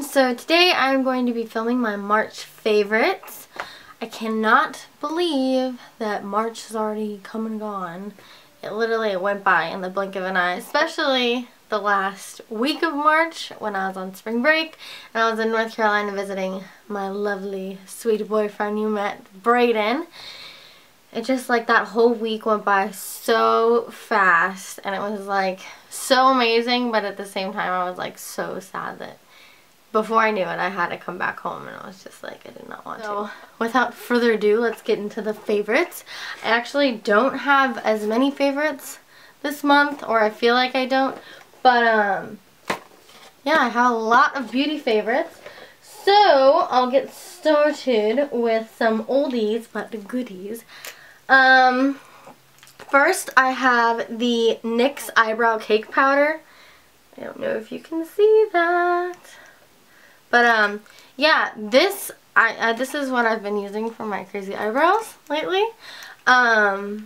So today I'm going to be filming my March favorites. I cannot believe that March has already come and gone. It literally went by in the blink of an eye, especially the last week of March when I was on spring break and I was in North Carolina visiting my lovely sweet boyfriend you met, Brayden. It just like that whole week went by so fast and it was like so amazing, but at the same time I was like so sad that before I knew it I had to come back home and I was just like I did not want to. Without further ado, let's get into the favorites. I actually don't have as many favorites this month, or I feel like I don't, but yeah, I have a lot of beauty favorites. So I'll get started with some oldies but goodies. First I have the NYX eyebrow cake powder. I don't know if you can see that, but yeah, this is what I've been using for my crazy eyebrows lately. I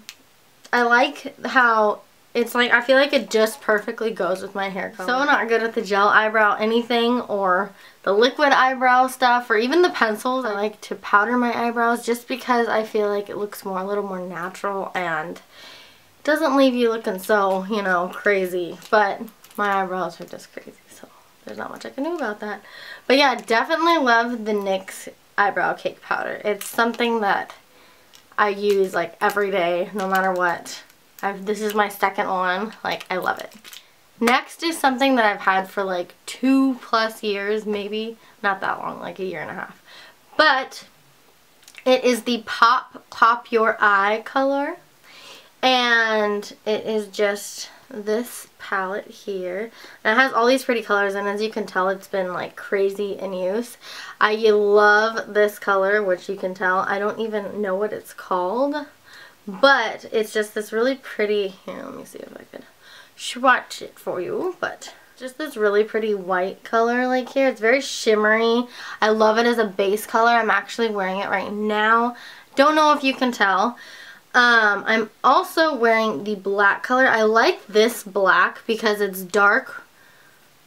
like how it's like, I feel like it just perfectly goes with my hair color. So not good with the gel eyebrow anything or the liquid eyebrow stuff or even the pencils. I like to powder my eyebrows just because I feel like it looks a little more natural and doesn't leave you looking so, you know, crazy. But my eyebrows are just crazy, so there's not much I can do about that. But yeah, definitely love the NYX eyebrow cake powder. It's something that I use like every day, no matter what. This is my second one. Like, I love it. Next is something that I've had for like 2+ years, maybe. Not that long, like a year and a half. But it is the Pop Your Eye color. And it is just this palette here. And it has all these pretty colors, and as you can tell, it's been like crazy in use. I love this color, which you can tell. I don't even know what it's called. But it's just this really pretty, here, let me see if I could swatch it for you, but just this really pretty white color like here. It's very shimmery. I love it as a base color. I'm actually wearing it right now. Don't know if you can tell. I'm also wearing the black color. I like this black because it's dark,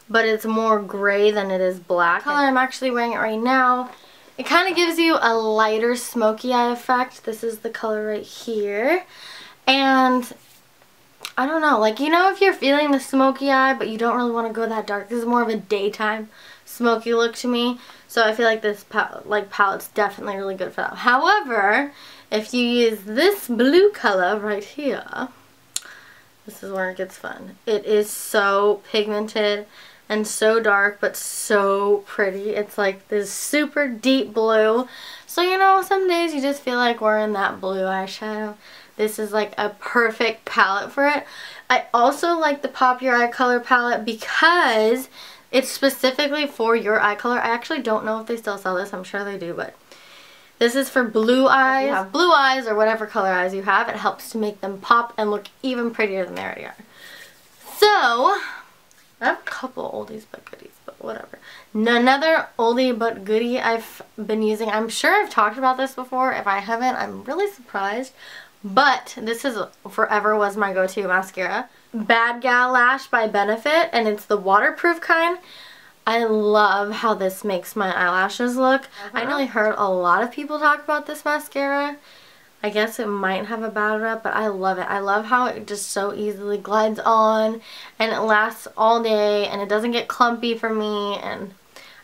but it's more gray than it is black. The color I'm actually wearing it right now. It kind of gives you a lighter smoky eye effect. This is the color right here. And I don't know, like, you know, if you're feeling the smoky eye but you don't really want to go that dark, this is more of a daytime smoky look to me. So I feel like this palette's definitely really good for that. However, if you use this blue color right here, this is where it gets fun. It is so pigmented and so dark but so pretty. It's like this super deep blue. So, you know, some days you just feel like wearing that blue eyeshadow. This is like a perfect palette for it. I also like the Pop Your Eye color palette because it's specifically for your eye color. I actually don't know if they still sell this. I'm sure they do, but this is for blue eyes. If you have blue eyes or whatever color eyes you have, it helps to make them pop and look even prettier than they already are. So I have a couple oldies but goodies, but whatever. Another oldie but goodie I've been using. I'm sure I've talked about this before. If I haven't, I'm really surprised. But this is forever was my go-to mascara. Bad Gal Lash by Benefit, and it's the waterproof kind. I love how this makes my eyelashes look. I really heard a lot of people talk about this mascara. I guess it might have a bad rep, but I love it. I love how it just so easily glides on and it lasts all day and it doesn't get clumpy for me, and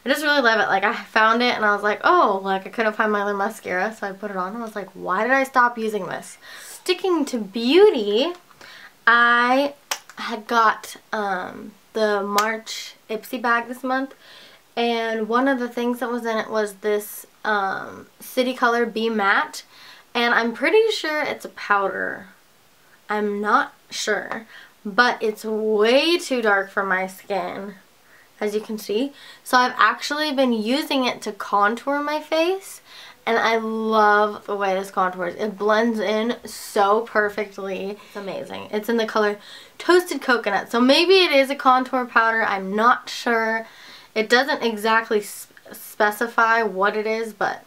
I just really love it. Like, I found it and I was like, oh, like I couldn't find my other mascara, so I put it on and I was like, why did I stop using this? Sticking to beauty, I had got the March Ipsy bag this month, and one of the things that was in it was this City Color Be Matte. And I'm pretty sure it's a powder. I'm not sure. But it's way too dark for my skin, as you can see. So I've actually been using it to contour my face. And I love the way this contours. It blends in so perfectly. It's amazing. It's in the color Toasted Coconut. So maybe it is a contour powder. I'm not sure. It doesn't exactly specify what it is, but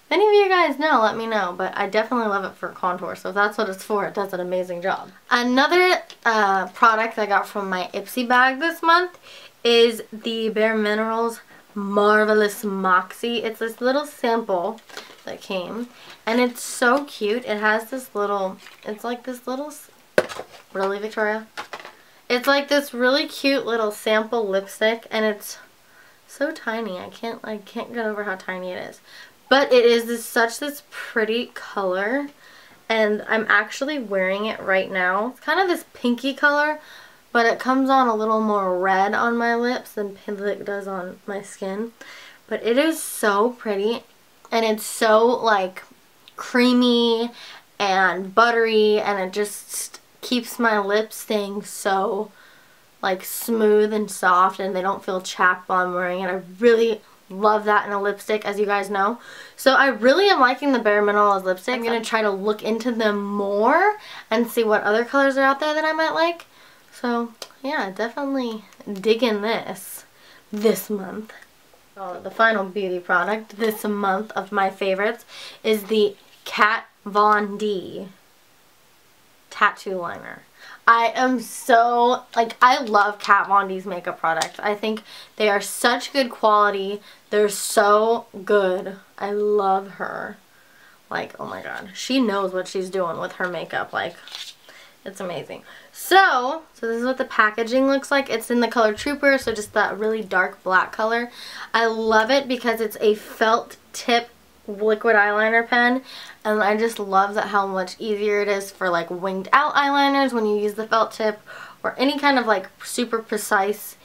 if any of you guys know, let me know, but I definitely love it for contour, so if that's what it's for, it does an amazing job. Another product I got from my Ipsy bag this month is the Bare Minerals Marvelous Moxie. It's this little sample that came, and it's so cute. It has this little, it's like this little, really, Victoria? It's like this really cute little sample lipstick, and it's so tiny. I can't get over how tiny it is. But it is such this pretty color, and I'm actually wearing it right now. It's kind of this pinky color, but it comes on a little more red on my lips than it does on my skin. But it is so pretty, and it's so like creamy and buttery, and it just keeps my lips staying so like smooth and soft, and they don't feel chapped while I'm wearing it. I really love that in a lipstick, as you guys know. So I really am liking the Bare Minerals lipstick. I'm going to try to look into them more and see what other colors are out there that I might like. So yeah, definitely digging this month. Oh, the final beauty product this month of my favorites is the Kat Von D tattoo liner. I am so, like, I love Kat Von D's makeup products. I think they are such good quality. They're so good. I love her. Like, oh my god. She knows what she's doing with her makeup. Like, it's amazing. So this is what the packaging looks like. It's in the color Trooper, so just that really dark black color. I love it because it's a felt tip liquid eyeliner pen, and I just love that how much easier it is for like winged out eyeliners when you use the felt tip, or any kind of like super precise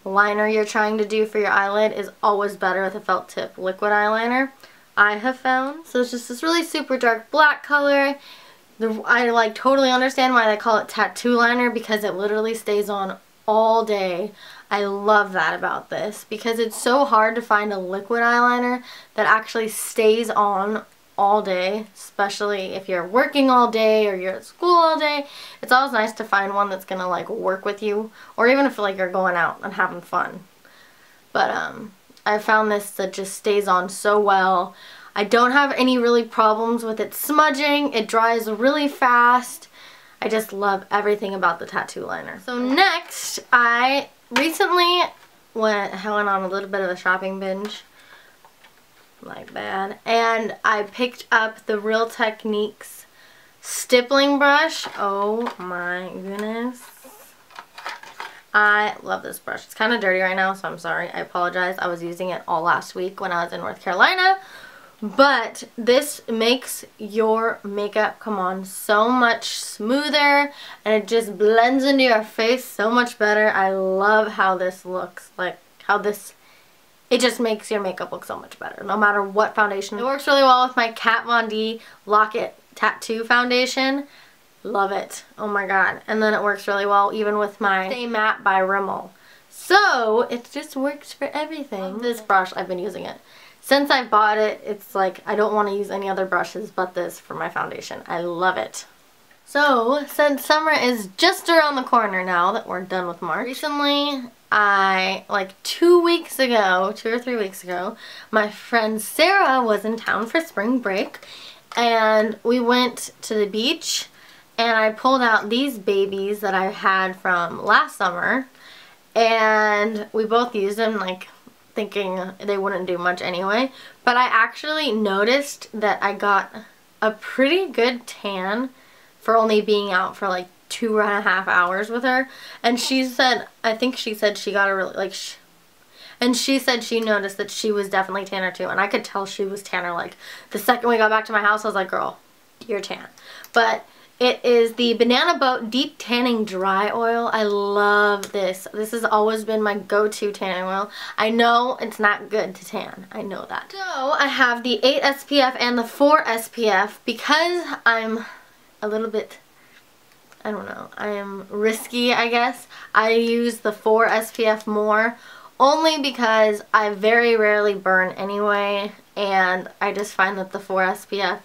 liner you're trying to do for your eyelid is always better with a felt tip liquid eyeliner, I have found. So it's just this really super dark black color. I like totally understand why they call it tattoo liner, because it literally stays on all day. I love that about this, because it's so hard to find a liquid eyeliner that actually stays on all day, especially if you're working all day or you're at school all day. It's always nice to find one that's gonna like work with you, or even if like you're going out and having fun. But I found this that just stays on so well. I don't have any really problems with it smudging. It dries really fast. I just love everything about the tattoo liner. So next, I recently went on a little bit of a shopping binge, like that, and I picked up the Real Techniques stippling brush. Oh my goodness. I love this brush. It's kind of dirty right now, so I'm sorry. I apologize. I was using it all last week when I was in North Carolina. But this makes your makeup come on so much smoother, and it just blends into your face so much better. I love how this looks, like how this, it just makes your makeup look so much better no matter what foundation. It works really well with my Kat Von D Lock-It Tattoo foundation. Love it. Oh my god. And then it works really well even with my Stay Matte by Rimmel. So it just works for everything. This brush, I've been using it since I bought it. It's like I don't want to use any other brushes but this for my foundation. I love it. So since summer is just around the corner now that we're done with March, recently like 2 weeks ago, 2 or 3 weeks ago, my friend Sarah was in town for spring break, and we went to the beach, and I pulled out these babies that I had from last summer, and we both used them, like thinking they wouldn't do much anyway, but I actually noticed that I got a pretty good tan for only being out for like 2.5 hours with her. And she said, I think she said she got a really, like, and she said she noticed that she was definitely tanner too, and I could tell she was tanner. Like the second we got back to my house, I was like, girl, you're tan. But it is the Banana Boat Deep Tanning Dry Oil. I love this. This has always been my go-to tanning oil. I know it's not good to tan. I know that. So I have the 8 SPF and the 4 SPF because I'm a little bit, I don't know, I am risky, I guess. I use the 4 SPF more only because I very rarely burn anyway, and I just find that the 4 SPF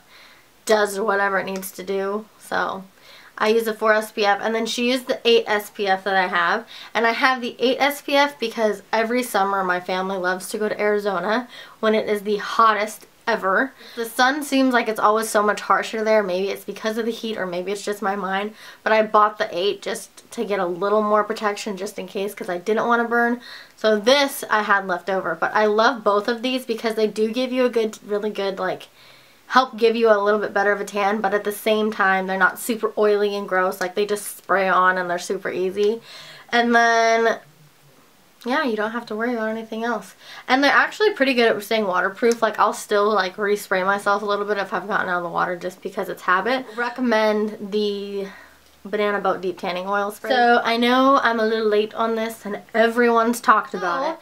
does whatever it needs to do. So I use the 4 SPF, and then she used the 8 SPF that I have. And I have the 8 SPF because every summer my family loves to go to Arizona when it is the hottest ever. The sun seems like it's always so much harsher there. Maybe it's because of the heat or maybe it's just my mind. But I bought the 8 just to get a little more protection just in case because I didn't want to burn. So this I had left over. But I love both of these because they do give you a good, really good, like, help give you a little bit better of a tan. But at the same time, they're not super oily and gross. Like, they just spray on and they're super easy. And then, yeah, you don't have to worry about anything else. And they're actually pretty good at staying waterproof. Like, I'll still, like, respray myself a little bit if I've gotten out of the water just because it's habit. Recommend the Banana Boat Deep Tanning Oil Spray. So, I know I'm a little late on this and everyone's talked about it.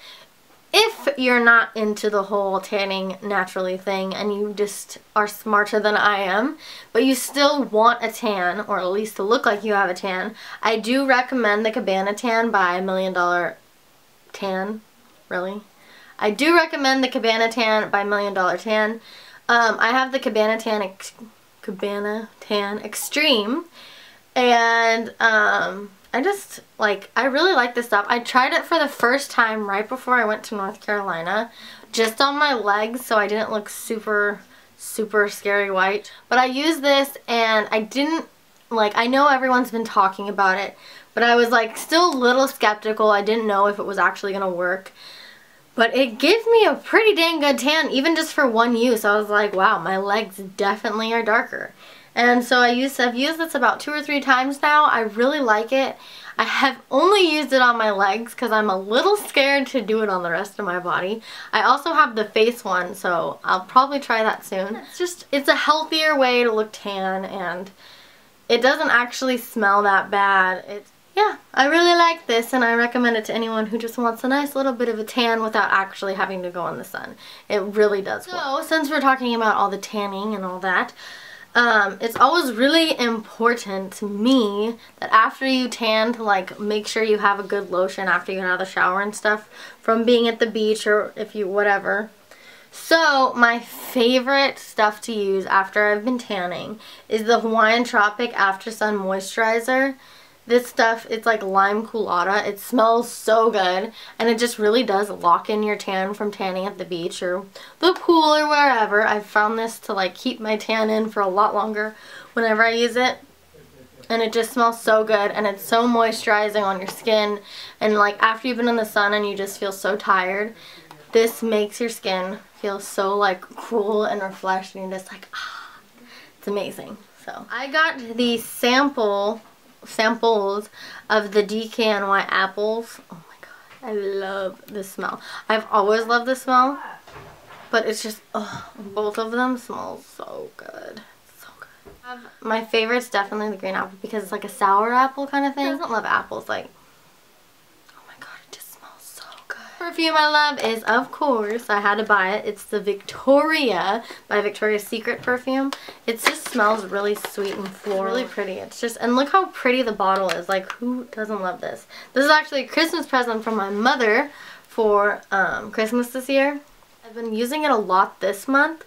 If you're not into the whole tanning naturally thing and you just are smarter than I am, but you still want a tan, or at least to look like you have a tan, I do recommend the Cabana Tan by $1 Million Tan. Really? I do recommend the Cabana Tan by $1 Million Tan. I have the Cabana Tan Extreme, and I really like this stuff. I tried it for the first time right before I went to North Carolina, just on my legs, so I didn't look super scary white. But I used this and I didn't, like, I know everyone's been talking about it, but I was like still a little skeptical. I didn't know if it was actually gonna work. But it gave me a pretty dang good tan, even just for one use. I was like, wow, my legs definitely are darker. And so I've used this about 2 or 3 times now. I really like it. I have only used it on my legs because I'm a little scared to do it on the rest of my body. I also have the face one, so I'll probably try that soon. It's a healthier way to look tan, and it doesn't actually smell that bad. Yeah, I really like this, and I recommend it to anyone who just wants a nice little bit of a tan without actually having to go in the sun. It really does work. So, since we're talking about all the tanning and all that, it's always really important to me that after you tan to, like, make sure you have a good lotion after you get out of the shower and stuff from being at the beach or if you whatever. So my favorite stuff to use after I've been tanning is the Hawaiian Tropic After Sun Moisturizer. This stuff, it's like lime colada. It smells so good, and it just really does lock in your tan from tanning at the beach or the pool or wherever. I've found this to, like, keep my tan in for a lot longer whenever I use it. And it just smells so good, and it's so moisturizing on your skin. And, like, after you've been in the sun and you just feel so tired, this makes your skin feel so, like, cool and refreshed, and you're just like, ah, it's amazing. So I got the samples of the DKNY apples. Oh my god, I love this smell. I've always loved this smell, but it's just, both of them smell so good. So good. My favorite's definitely the green apple because it's like a sour apple kind of thing. I don't love apples, like, oh my god, it just smells so good. Perfume I love is, of course, I had to buy it. It's the Victoria by Victoria's Secret perfume. It just smells really sweet and floral. Really pretty. It's just, and look how pretty the bottle is. Like, who doesn't love this? This is actually a Christmas present from my mother for Christmas this year. I've been using it a lot this month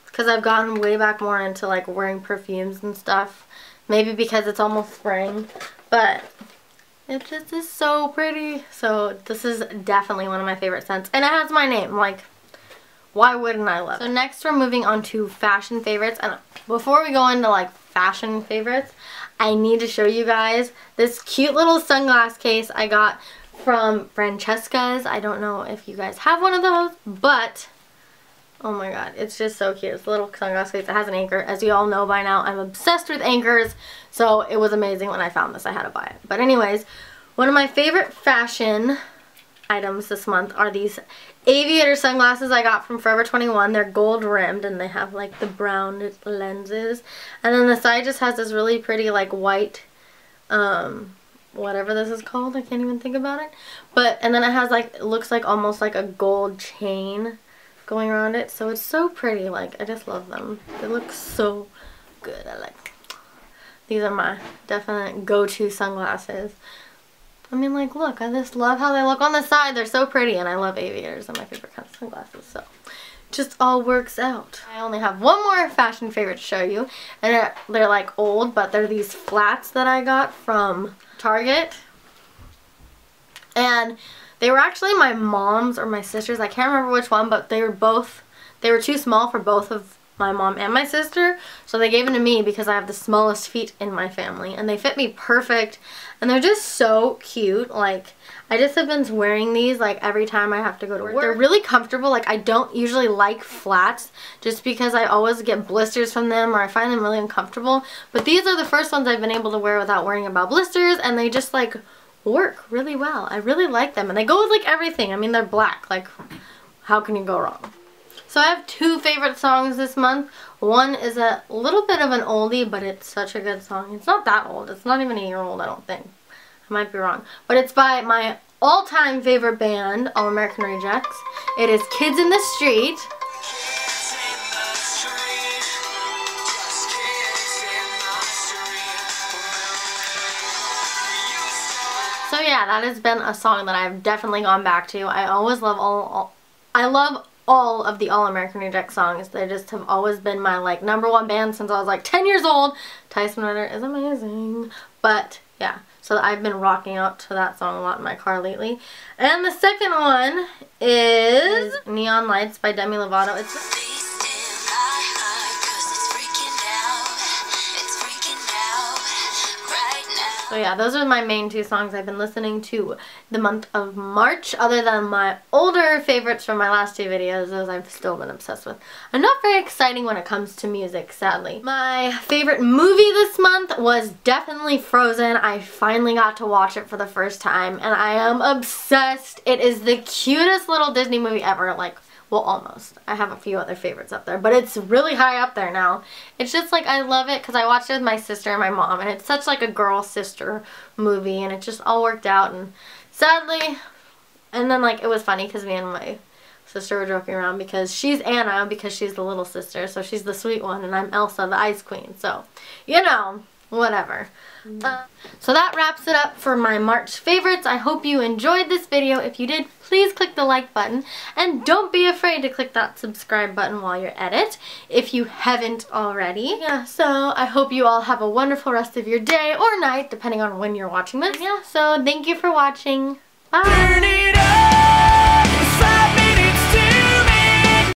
because I've gotten way back more into, like, wearing perfumes and stuff. Maybe because it's almost spring, but it just is so pretty. So this is definitely one of my favorite scents, and it has my name. Like, why wouldn't I love it? So next we're moving on to fashion favorites, and before we go into, like, fashion favorites, I need to show you guys this cute little sunglass case I got from Francesca's. I don't know if you guys have one of those, but oh my god, it's just so cute. It's a little sunglass case. It has an anchor. As you all know by now, I'm obsessed with anchors, so it was amazing when I found this. I had to buy it. But anyways, one of my favorite fashion items this month are these aviator sunglasses I got from Forever 21. They're gold rimmed and they have, like, the brown lenses, and then the side just has this really pretty, like, white whatever this is called, I can't even think about it, but and then it has, like, it looks like almost like a gold chain going around it, so it's so pretty. Like, I just love them. They look so good. I like them. These are my definite go-to sunglasses. I mean, like, look, I just love how they look on the side. They're so pretty, and I love aviators. They're my favorite kind of sunglasses, so it just all works out. I only have one more fashion favorite to show you, and they're like old, but they're these flats that I got from Target, and they were actually my mom's or my sister's. I can't remember which one, but they were both they were too small for both of my mom and my sister, so they gave them to me because I have the smallest feet in my family, and they fit me perfect, and they're just so cute. Like, I just have been wearing these like every time I have to go to work. They're really comfortable. Like, I don't usually like flats just because I always get blisters from them, or I find them really uncomfortable, but these are the first ones I've been able to wear without worrying about blisters, and they just like work really well. I really like them, and they go with like everything. I mean, they're black, like how can you go wrong? So I have two favorite songs this month. One is a little bit of an oldie, but it's such a good song. It's not that old. It's not even a year old, I don't think. I might be wrong. But it's by my all-time favorite band, All American Rejects. It is Kids in the Street. So yeah, that has been a song that I've definitely gone back to. I always love all of the All American Rejects songs. They just have always been my like #1 band since I was like 10 years old. Tyson Ritter is amazing. But yeah, so I've been rocking out to that song a lot in my car lately. And the second one is Neon Lights by Demi Lovato. So yeah, those are my main two songs I've been listening to the month of March, other than my older favorites from my last two videos. Those I've still been obsessed with. I'm not very exciting when it comes to music, sadly. My favorite movie this month was definitely Frozen. I finally got to watch it for the first time, and I am obsessed. It is the cutest little Disney movie ever. Like, well, almost. I have a few other favorites up there, but it's really high up there now. It's just like, I love it because I watched it with my sister and my mom, and it's such like a girl-sister movie, and it just all worked out, and sadly, and then like, it was funny because me and my sister were joking around because she's Anna because she's the little sister, so she's the sweet one, and I'm Elsa, the ice queen, so, you know, whatever. So that wraps it up for my March favorites. I hope you enjoyed this video. If you did, please click the like button, and don't be afraid to click that subscribe button while you're at it if you haven't already. Yeah, so I hope you all have a wonderful rest of your day or night, depending on when you're watching this. Yeah, so thank you for watching. Bye!